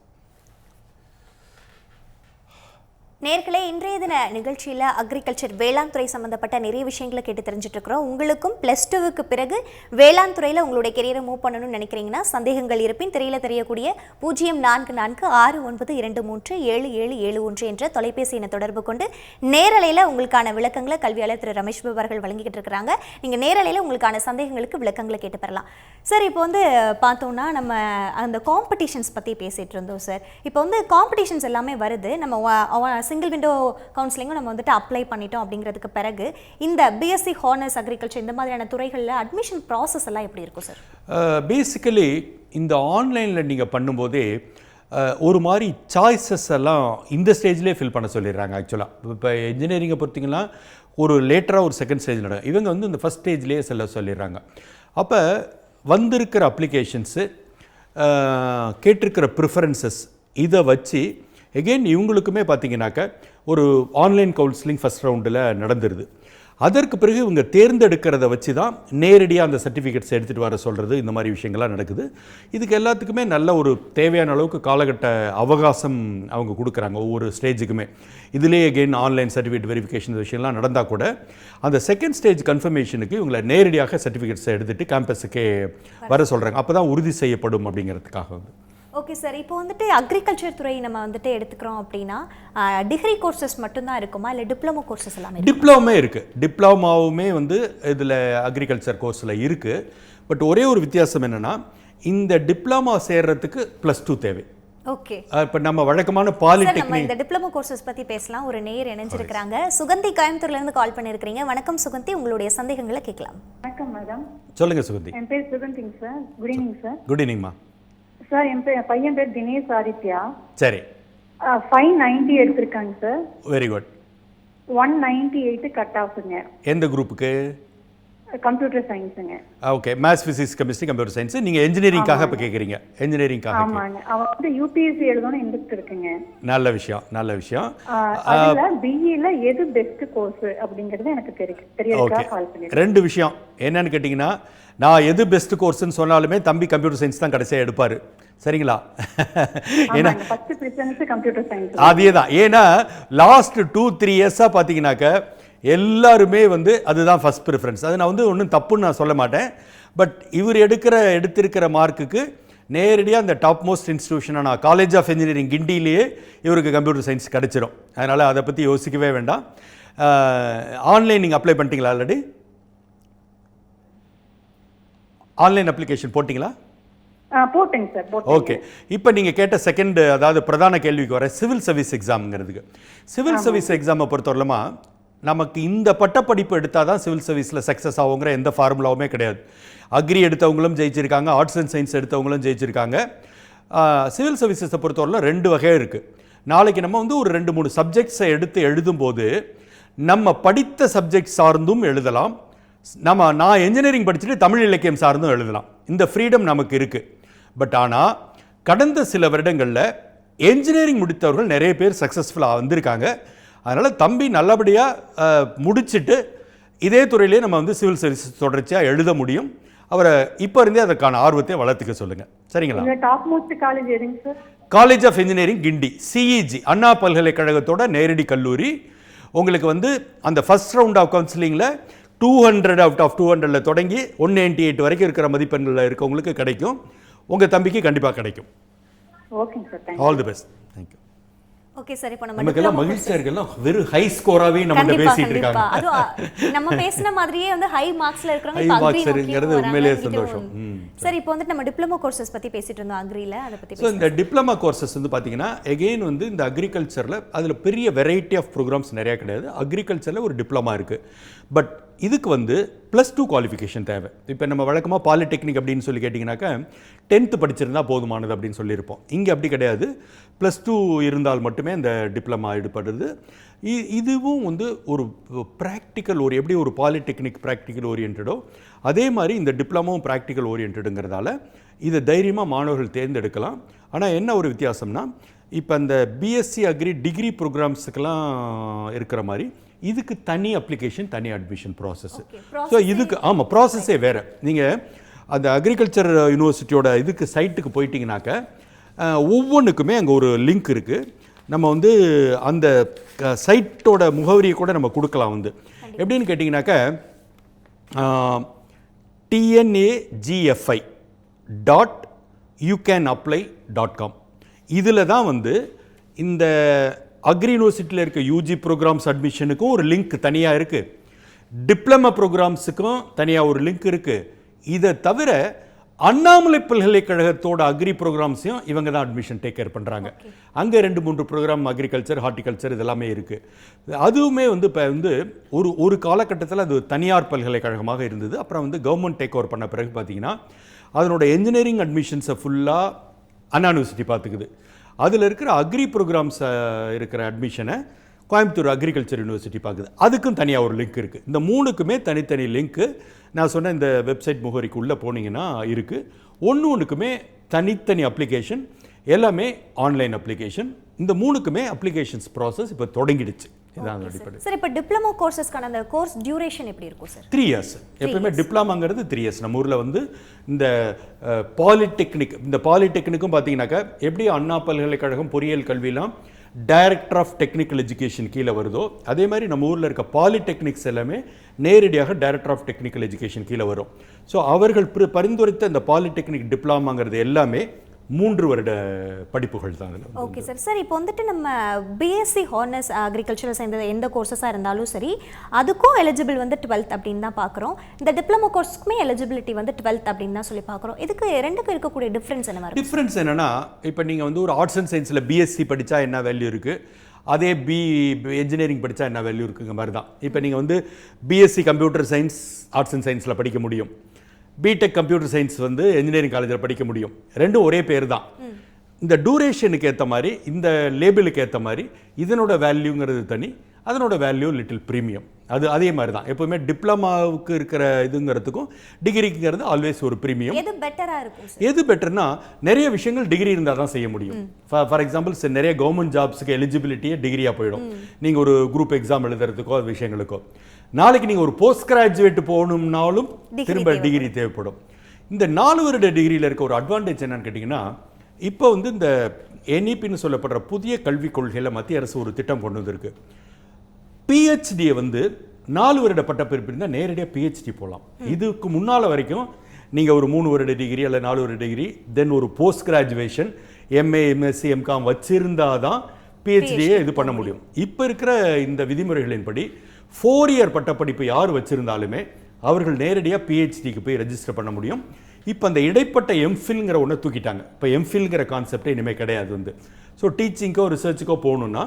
நேர்களே, இன்றைய தின நிகழ்ச்சியில் அக்ரிகல்ச்சர் வேளாண் துறை சம்மந்தப்பட்ட நிறைய விஷயங்களை கேட்டு தெரிஞ்சுட்டு இருக்கிறோம். உங்களுக்கும் +2க்கு பிறகு வேளாண் துறையில் உங்களுடைய கெரியரை மூவ் பண்ணணும்னு நினைக்கிறீங்கன்னா சந்தேகங்கள் இருப்பின் திரையில் தெரியக்கூடிய 044692377771 என்ற தொலைபேசி எண்ணை தொடர்பு கொண்டு நேரலையில் உங்களுக்கான விளக்கங்களை கல்வியாளர் திரு ரமேஷ் பாபு அவர்கள் வழங்கிக்கிட்டு இருக்கிறாங்க. நீங்கள் நேரலையில் உங்களுக்கான சந்தேகங்களுக்கு விளக்கங்களை கேட்டு பெறலாம். சார், இப்போ பார்த்தோம்னா நம்ம அந்த காம்படிஷன்ஸ் பற்றி பேசிகிட்டு இருந்தோம் சார். இப்போ காம்படிஷன்ஸ் எல்லாமே வருது. நம்ம சிங்கிள் விண்டோ கவுன்சிலிங்கும் நம்ம அப்ளை பண்ணிட்டோம். அப்படிங்கிறதுக்கு பிறகு இந்த பிஎஸ்சி ஹானர்ஸ் அக்ரிகல்ச்சர் இந்த மாதிரியான துறைகளில் அட்மிஷன் ப்ராசஸ் எல்லாம் எப்படி இருக்கும் சார்? பேசிக்கலி இந்த ஆன்லைனில் நீங்கள் பண்ணும்போதே ஒரு மாதிரி சாய்ஸஸ் எல்லாம் இந்த ஸ்டேஜ்லேயே ஃபில் பண்ண சொல்லிடுறாங்க. ஆக்சுவலாக இப்போ இன்ஜினியரிங்கை பொறுத்திங்கன்னா ஒரு லேட்டராக ஒரு செகண்ட் ஸ்டேஜ் நடக்கும். இவங்க இந்த ஃபஸ்ட் ஸ்டேஜ்லேயே சொல்லிடுறாங்க. அப்போ வந்திருக்கிற அப்ளிகேஷன்ஸு, கேட்டிருக்கிற ப்ரிஃபரன்சஸ், இதை வச்சு எகெயின் இவங்களுக்குமே பார்த்தீங்கன்னாக்க ஒரு ஆன்லைன் கவுன்சிலிங் ஃபஸ்ட் ரவுண்டில் நடந்துருது. அதற்கு பிறகு இவங்க தேர்ந்தெடுக்கிறத வச்சு தான் நேரடியாக அந்த சர்டிஃபிகேட்ஸ் எடுத்துகிட்டு வர சொல்கிறது. இந்த மாதிரி விஷயங்கள்லாம் நடக்குது. இதுக்கு எல்லாத்துக்குமே நல்ல ஒரு தேவையான அளவுக்கு காலகட்ட அவகாசம் அவங்க கொடுக்குறாங்க ஒவ்வொரு ஸ்டேஜுக்குமே. இதுலேயே எகெயின் ஆன்லைன் சர்டிஃபிகேட் வெரிஃபிகேஷன் விஷயம்லாம் நடந்தால் கூட அந்த செகண்ட் ஸ்டேஜ் கன்ஃபர்மேஷனுக்கு இவங்களை நேரடியாக சர்டிஃபிகேட்ஸை எடுத்துகிட்டு கேம்பஸுக்கே வர சொல்கிறாங்க. அப்போ தான் உறுதி செய்யப்படும் அப்படிங்கிறதுக்காக ஓகே சார், இப்போ அக்ரிகல்ச்சர் துறை நம்ம எடுத்துக்கிறோம் அப்படின்னா டிகிரி கோர்சஸ் மட்டும்தான் இருக்குமா, இல்லை டிப்ளமோ கோர்சஸ் எல்லாமே? டிப்ளமோமே இருக்குது. டிப்ளமாவுமே இதில் அக்ரிகல்ச்சர் கோர்ஸில் இருக்குது. பட் ஒரே ஒரு வித்தியாசம் என்னென்னா, இந்த டிப்ளமா சேர்றதுக்கு +2 தேவை. ஓகே, இப்போ நம்ம வழக்கமான பாலிடெக்னிக் இந்த டிப்ளமோ கோர்சஸ் பற்றி பேசலாம். ஒரு நேயர் இணைஞ்சிருக்கிறாங்க. சுகந்தி கோயம்புத்தூர்லேருந்து கால் பண்ணியிருக்கிறீங்க. வணக்கம் சுகந்தி, உங்களுடைய சந்தேகங்களை கேட்கலாம். வணக்கம் மேடம். சொல்லுங்கள் சுகந்தி. என் பேர் சுகந்திங் sir. Good evening sir. Good ஈவினிங்மா. சார், என் பையன் பேர் தினேஷ் ஆதித்யா. சரி. 590 எடுத்திருக்காங்க சார். Very good. 198 கட் ஆஃப்ங்க. எந்த குரூப்புக்கு? கம்ப்யூட்டர் சயின்ஸுங்க. Okay, maths, physics, chemistry, computer science. நீங்கள் இன்ஜினியரிங்காக இப்போ கேட்குறீங்க? இன்ஜினியரிங்காக. ஆமாங்க. அவன் யூபிஎஸ்சி எழுதணும் இன்ட்ரெஸ்ட் இருக்குங்க. நல்ல விஷயம், நல்ல விஷயம். அதுல பிஇல எது பெஸ்ட் கோர்ஸ் அப்படிங்கிறது எனக்கு தெரியறதுக்காக கால் பண்ணிருக்கேன். 2 விஷயம் என்னன்னு கேட்டிங்கன்னா, நான் எது பெஸ்ட் கோர்ஸ்ன்னு சொன்னாலுமே தம்பி கம்ப்யூட்டர் சயின்ஸ் தான் கடைசியாக எடுப்பார். சரிங்களா? ஏன்னா அதே தான். ஏன்னா லாஸ்ட் 2-3 இயர்ஸாக பார்த்தீங்கன்னாக்க எல்லாருமே அதுதான் ஃபஸ்ட் ப்ரிஃபரன்ஸ். அது நான் ஒன்றும் தப்புன்னு நான் சொல்ல மாட்டேன். பட் இவர் எடுத்திருக்கிற மார்க்குக்கு நேரடியாக அந்த டாப் மோஸ்ட் இன்ஸ்டிடியூஷனான காலேஜ் ஆஃப் இன்ஜினியரிங் கிண்டியிலேயே இவருக்கு கம்ப்யூட்டர் சயின்ஸ் கிடச்சிரும். அதனால் அதை பற்றி யோசிக்கவே வேண்டாம். ஆன்லைன் நீங்கள் அப்ளை பண்ணிட்டீங்களா? ஆல்ரெடி ஆன்லைன் அப்ளிகேஷன் போட்டிங்களா? போட்டேங்க சார். ஓகே, இப்போ நீங்கள் கேட்ட செகண்ட், அதாவது பிரதான கேள்விக்கு வர சிவில் சர்வீஸ் எக்ஸாம்ங்கிறதுக்கு. சிவில் சர்வீஸ் எக்ஸாமை பொறுத்தவரையிலுமா நமக்கு இந்த பட்டப்படிப்பு எடுத்தால் தான் சிவில் சர்வீஸில் சக்ஸஸ் ஆகுங்கிற எந்த ஃபார்முலாவுமே கிடையாது. அக்ரி எடுத்தவங்களும் ஜெயிச்சிருக்காங்க, ஆர்ட்ஸ் அண்ட் சயின்ஸ் எடுத்தவங்களும் ஜெயிச்சிருக்காங்க. சிவில் சர்வீசஸை பொறுத்தவரையில் 2 வகை இருக்குது. நாளைக்கு நம்ம ஒரு 2-3 சப்ஜெக்ட்ஸை எடுத்து எழுதும்போது நம்ம படித்த சப்ஜெக்ட் சார்ந்தும் எழுதலாம். நான் என்ஜினியரிங் படிச்சுட்டு தமிழ் இலக்கியம் சார்ந்தும் எழுதலாம். இந்த ஃப்ரீடம் நமக்கு இருக்குது. பட் ஆனால் கடந்த சில வருடங்களில் என்ஜினியரிங் முடித்தவர்கள் நிறைய பேர் சக்ஸஸ்ஃபுல்லாக வந்திருக்காங்க. அதனால் தம்பி நல்லபடியாக முடிச்சுட்டு இதே துறையிலே நம்ம சிவில் சர்வீஸ் தொடர்ச்சியாக எழுத முடியும். அவரை இப்போ இருந்தே அதற்கான ஆர்வத்தை வளர்த்துக்க சொல்லுங்கள். சரிங்களா? டாப் மோஸ்ட் காலேஜ் எதுங்க sir? College of Engineering Guindy, CEG, Anna பல்கலைக்கழகத்தோட நேரடி கல்லூரி. உங்களுக்கு அந்த ஃபர்ஸ்ட் ரவுண்ட் ஆஃப் கவுன்சிலிங்கில் 200 அவுட் ஆஃப் 200ல் தொடங்கி 198 வரைக்கும் இருக்கிற மதிப்பெண்களில் இருக்கவங்களுக்கு கிடைக்கும். உங்கள் தம்பிக்கு கண்டிப்பாக கிடைக்கும். ஓகேங்க sir. All the best. Thank you. Okay sir, இப்போ நமக்கெல்லாம் மகிழ்ச்சியாக இருக்கலாம். வெறும் ஹை ஸ்கோராகவே நம்ம பேசிட்டு இருக்காங்க. நம்ம பேசின மாதிரியே ஹை மார்க்ஸ்ல இருக்கிறவங்க ஹை மார்க்ஸ் இருக்குங்கிறது உண்மையிலேயே சந்தோஷம். சார், இப்போ நம்ம டிப்ளமோ கோர்சஸ் பற்றி பேசிட்டு இருந்தோம் அக்ரியில். அதை பற்றி ஸோ இந்த டிப்ளமா கோர்சஸ் பார்த்தீங்கன்னா எகெயின் இந்த அக்ரிகல்ச்சரில் அதில் பெரிய வெரைட்டி ஆஃப் ப்ரோக்ராம்ஸ் நிறையா கிடையாது. அக்ரிகல்ச்சரில் ஒரு டிப்ளமா இருக்குது. பட் இதுக்கு +2 குவாலிஃபிகேஷன் தேவை. இப்போ நம்ம வழக்கமாக பாலிடெக்னிக் அப்படின்னு சொல்லி கேட்டிங்கனாக்கா 10th படிச்சிருந்தா போதுமானது அப்படின்னு சொல்லியிருப்போம். இங்கே அப்படி கிடையாது. +2 இருந்தால் மட்டுமே இந்த டிப்ளமா எடுப்படுது. இதுவும் ஒரு ப்ராக்டிக்கல் எப்படி ஒரு பாலிடெக்னிக் ப்ராக்டிக்கல் ஓரியன்டோ அதே மாதிரி இந்த டிப்ளமாவும் ப்ராக்டிக்கல் ஓரியன்டுங்கிறதால இதை தைரியமாக மாணவர்கள் தேர்ந்தெடுக்கலாம். ஆனால் என்ன ஒரு வித்தியாசம்னா, இப்போ அந்த பிஎஸ்சி அக்ரி டிகிரி ப்ரோக்ராம்ஸுக்கெல்லாம் இருக்கிற மாதிரி இதுக்கு தனி அப்ளிகேஷன், தனி அட்மிஷன் ப்ராசஸ். ஸோ இதுக்கு ஆமாம் ப்ராசஸே வேறு. நீங்கள் அந்த அக்ரிகல்ச்சர் யூனிவர்சிட்டியோட இதுக்கு சைட்டுக்கு போயிட்டீங்கன்னாக்க ஒவ்வொன்றுக்குமே அங்கே ஒரு லிங்க் இருக்குது. நம்ம வந்து அந்த சைட்டோட முகவரியை கூட நம்ம கொடுக்கலாம். வந்து எப்படின்னு கேட்டிங்கனாக்கா tnagfi.youcanapply.com இதில் தான் வந்து இந்த அக்ரி யூனிவர்சிட்டியில் இருக்க யூஜி ப்ரோக்ராம்ஸ் அட்மிஷனுக்கும் ஒரு லிங்க் தனியாக இருக்குது, டிப்ளமா ப்ரோக்ராம்ஸுக்கும் தனியாக ஒரு லிங்க் இருக்குது. இதை தவிர அண்ணாமலை பல்கலைக்கழகத்தோட அக்ரி ப்ரோக்ராம்ஸையும் இவங்க தான் அட்மிஷன் டேக் கேர் பண்ணுறாங்க. அங்கே 2-3 ப்ரோக்ராம் அக்ரிகல்ச்சர், ஹார்டிகல்ச்சர் இதெல்லாமே இருக்குது. அதுவுமே வந்து இப்போ வந்து ஒரு காலகட்டத்தில் அது தனியார் பல்கலைக்கழகமாக இருந்தது. அப்புறம் வந்து கவர்மெண்ட் டேக் ஓவர் பண்ண பிறகு பார்த்தீங்கன்னா அதனோட என்ஜினியரிங் அட்மிஷன்ஸை ஃபுல்லாக அண்ணா யூனிவர்சிட்டி பார்த்துக்குது. அதில் இருக்கிற அக்ரி ப்ரோக்ராம்ஸ் இருக்கிற அட்மிஷனை கோயம்புத்தூர் அக்ரிகல்ச்சர் யூனிவர்சிட்டி பார்க்குது. அதுக்கும் தனியாக ஒரு லிங்க் இருக்குது. இந்த 3க்குமே தனித்தனி லிங்க்கு நான் சொன்ன இந்த வெப்சைட் முகவரிக்கு உள்ளே போனீங்கன்னா இருக்குது. ஒன்றுக்குமே தனித்தனி அப்ளிகேஷன், எல்லாமே ஆன்லைன் அப்ளிகேஷன். இந்த 3க்குமே அப்ளிகேஷன்ஸ் ப்ராசஸ் இப்போ தொடங்கிடுச்சு. இதான் அடிப்படை. சார் இப்போ டிப்ளமோ கோர்சஸ்க்கான அந்த கோர்ஸ் டியூரேஷன் எப்படி இருக்கும் சார்? 3 years. எப்பவுமே டிப்ளமாங்கிறது 3 years. நம்ம ஊரில் வந்து இந்த பாலிடெக்னிக், இந்த பாலிடெக்னிக்கும் பார்த்தீங்கன்னாக்கா எப்படி அண்ணா பல்கலைக்கழகம் பொறியியல் கல்வியெல்லாம் டைரக்டர் ஆஃப் டெக்னிக்கல் எஜுகேஷன் கீழே வருதோ, அதே மாதிரி நம்ம ஊரில் இருக்க பாலிடெக்னிக்ஸ் எல்லாமே நேரடியாக டைரக்டர் ஆஃப் டெக்னிக்கல் எஜுகேஷன் கீழே வரும். ஸோ அவர்கள் பரிந்துரைத்த இந்த பாலிடெக்னிக் டிப்ளமாங்கிறது எல்லாமே 3 வருட படிப்புகள் தான். Okay sir. சார் இப்போ வந்துட்டு நம்ம பிஎஸ்சி ஹானர்ஸ் அக்ரிகல்ச்சரில் சேர்ந்த எந்த கோர்சஸாக இருந்தாலும் சரி அதுக்கும் எலிஜிபிள் வந்து 12th அப்படின்னு தான் பார்க்குறோம். இந்த டிப்ளமோ கோர்ஸுக்குமே எலிஜிபிலிட்டி வந்து 12th அப்படின்னு தான் சொல்லி பார்க்குறோம். இதுக்கு ரெண்டுக்கும் இருக்கக்கூடிய டிஃப்ரென்ஸ் என்ன வரும்? டிஃப்ரென்ஸ் என்னென்னா, இப்போ நீங்கள் வந்து ஒரு ஆர்ட்ஸ் அண்ட் சயின்ஸில் பிஎஸ்சி படித்தா என்ன வேல்யூ இருக்குது, அதே என்ஜினியரிங் படித்தா என்ன வேல்யூ இருக்குங்க மாதிரி தான். இப்போ நீங்கள் வந்து BSc computer science arts and சயின்ஸில் படிக்க முடியும், பிடெக் கம்ப்யூட்டர் சயின்ஸ் வந்து இன்ஜினியரிங் காலேஜில் படிக்க முடியும். ரெண்டும் ஒரே பேர் தான். இந்த டூரேஷனுக்கு ஏற்ற மாதிரி, இந்த லேபிளுக்கு ஏற்ற மாதிரி இதனோட வேல்யூங்கிறது தனி, அதனோட வேல்யூ லிட்டில் ப்ரீமியம். அது அதே மாதிரி தான். எப்போவுமே டிப்ளமாவுக்கு இருக்கிற இதுங்கிறதுக்கும் டிகிரிங்கிறது ஆல்வேஸ் ஒரு ப்ரீமியம். எது பெட்டராக இருக்கும்? எது பெட்டர்னா, நிறைய விஷயங்கள் டிகிரி இருந்தால் தான் செய்ய முடியும். ஃபார் எக்ஸாம்பிள் நிறைய கவர்மெண்ட் ஜாப்ஸுக்கு எலிஜிபிலிட்டியே டிகிரியாக போயிடும். நீங்கள் ஒரு குரூப் எக்ஸாம் எழுதுறதுக்கோ விஷயங்களுக்கோ. நாளைக்கு நீங்கள் ஒரு போஸ்ட் கிராஜுவேட் போகணும்னாலும் திரும்ப டிகிரி தேவைப்படும். இந்த 4 வருட டிகிரியில் இருக்க ஒரு அட்வான்டேஜ் என்னன்னு கேட்டிங்கன்னா, இப்போ வந்து இந்த என்இபின்னு சொல்லப்படுற புதிய கல்விக் கொள்கையில் மத்திய அரசு ஒரு திட்டம் கொண்டு வந்திருக்கு. பிஹெச்டியை வந்து 4 வருட பட்டப்படிப்பு இருந்தால் நேரடியாக பிஹெச்டி போகலாம். இதுக்கு முன்னால் வரைக்கும் நீங்கள் ஒரு 3 வருட டிகிரி அல்ல 4 வருட டிகிரி, தென் ஒரு post graduation MA, MSc, MCom வச்சிருந்தால் தான் பிஹெச்டியை இது பண்ண முடியும். இப்போ இருக்கிற இந்த விதிமுறைகளின்படி 4 இயர் பட்டப்படிப்பு யார் வச்சுருந்தாலுமே அவர்கள் நேரடியாக பிஹெச்டிக்கு போய் ரெஜிஸ்டர் பண்ண முடியும். இப்போ அந்த இடைப்பட்ட எம்ஃபில்ங்கிற ஒன்று தூக்கிட்டாங்க. இப்போ எம்ஃபில்ங்கிற கான்செப்டே இனிமேல் கிடையாது வந்து. ஸோ டீச்சிங்கோ ரிசர்ச்சுக்கோ போகணுன்னா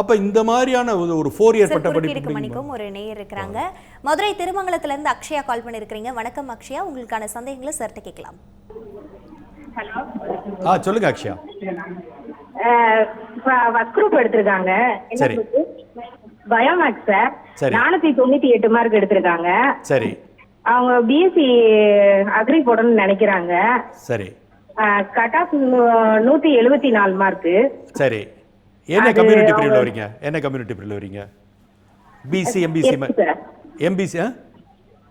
அப்போ இந்த மாதிரியான ஒரு 4 இயர் பட்டப்படிப்பு. மணிக்கும் ஒரு நேயர் இருக்கிறாங்க. மதுரை திருமங்கலத்திலேருந்து அக்ஷயா கால் பண்ணியிருக்கிறீங்க. வணக்கம் அக்ஷயா, உங்களுக்கான சந்தேகங்களை சார்ட்ட கேட்கலாம். ஹலோ. சொல்லுங்க அக்ஷயா. ஃபர்ஸ்ட் குரூப் எடுத்திருக்காங்க. சரி. Bio maths sir. சரி. 498 மார்க் எடுத்திருக்காங்க. சரி. அவங்க பிஎஸ்சி அக்ரி போடணும்னு நினைக்கிறாங்க. சரி. Cut off 174 mark. சரி. என்ன கம்யூனிட்டி பிரிவில் வரீங்க? என்ன கம்யூனிட்டி பிரிவில் வரீங்க? BC, MBC? MBC.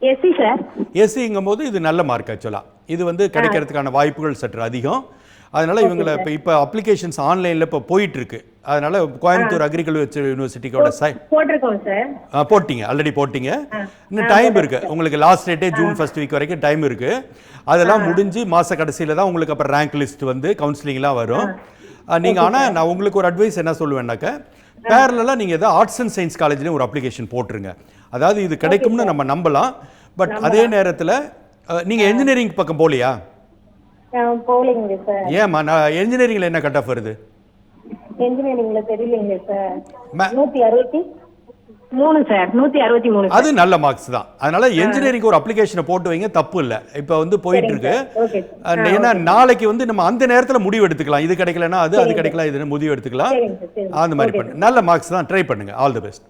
SC sir. எஸ்சிங்கும் போது இது நல்ல மார்க். ஆக்சுவலாக இது வந்து கிடைக்கிறதுக்கான வாய்ப்புகள் சற்று அதிகம். அதனால் இவங்களை இப்போ அப்ளிகேஷன்ஸ் ஆன்லைனில் இப்போ போயிட்டுருக்கு. அதனால் கோயம்புத்தூர் அக்ரிகல்ச்சர் யூனிவர்சிட்டியோட போட்டிருக்கோம் சார். போட்டிங்க, ஆல்ரெடி போட்டிங்க. இன்னும் டைம் இருக்குது உங்களுக்கு. லாஸ்ட் டேட்டே ஜூன் 1st வீக் வரைக்கும் டைம் இருக்குது. அதெல்லாம் முடிஞ்சு மாத கடைசியில் தான் உங்களுக்கு அப்புறம் ரேங்க் லிஸ்ட் வந்து கவுன்சிலிங்லாம் வரும். நீங்கள் ஆனால் நான் உங்களுக்கு ஒரு அட்வைஸ் என்ன சொல்லுவேன்னாக்கா, பேரலாக நீங்கள் எதாவது ஆர்ட்ஸ் அண்ட் சயின்ஸ் காலேஜ்லேயும் ஒரு அப்ளிகேஷன் போட்டுருங்க. அதாவது இது கிடைக்கும்னு நம்ம நம்பலாம். பட் அதே நேரத்தில் நீங்கள் என்ஜினியரிங் பக்கம் போகலையா? போகலைங்க சார். ஏம்மா, நான் என்ஜினியரிங்கில் என்ன கட் ஆஃப் வருது? என்ஜினியரிங்ல தெரியலைங்க சார். 163 சார். 163. அது நல்ல மார்க்ஸ் தான். அதனால என்ஜினியரிங் ஒரு அப்ளிகேஷனை போட்டு வைங்க, தப்பு இல்லை. இப்போ வந்து போயிட்டு இருக்கு. ஏன்னா நாளைக்கு வந்து நம்ம அந்த நேரத்தில் முடிவு எடுத்துக்கலாம். இது கிடைக்கலன்னா அது கிடைக்கலாம், இது முடிவு எடுத்துக்கலாம். அந்த மாதிரி பண்ணு. நல்ல மார்க்ஸ் தான், ட்ரை பண்ணுங்க. All the best.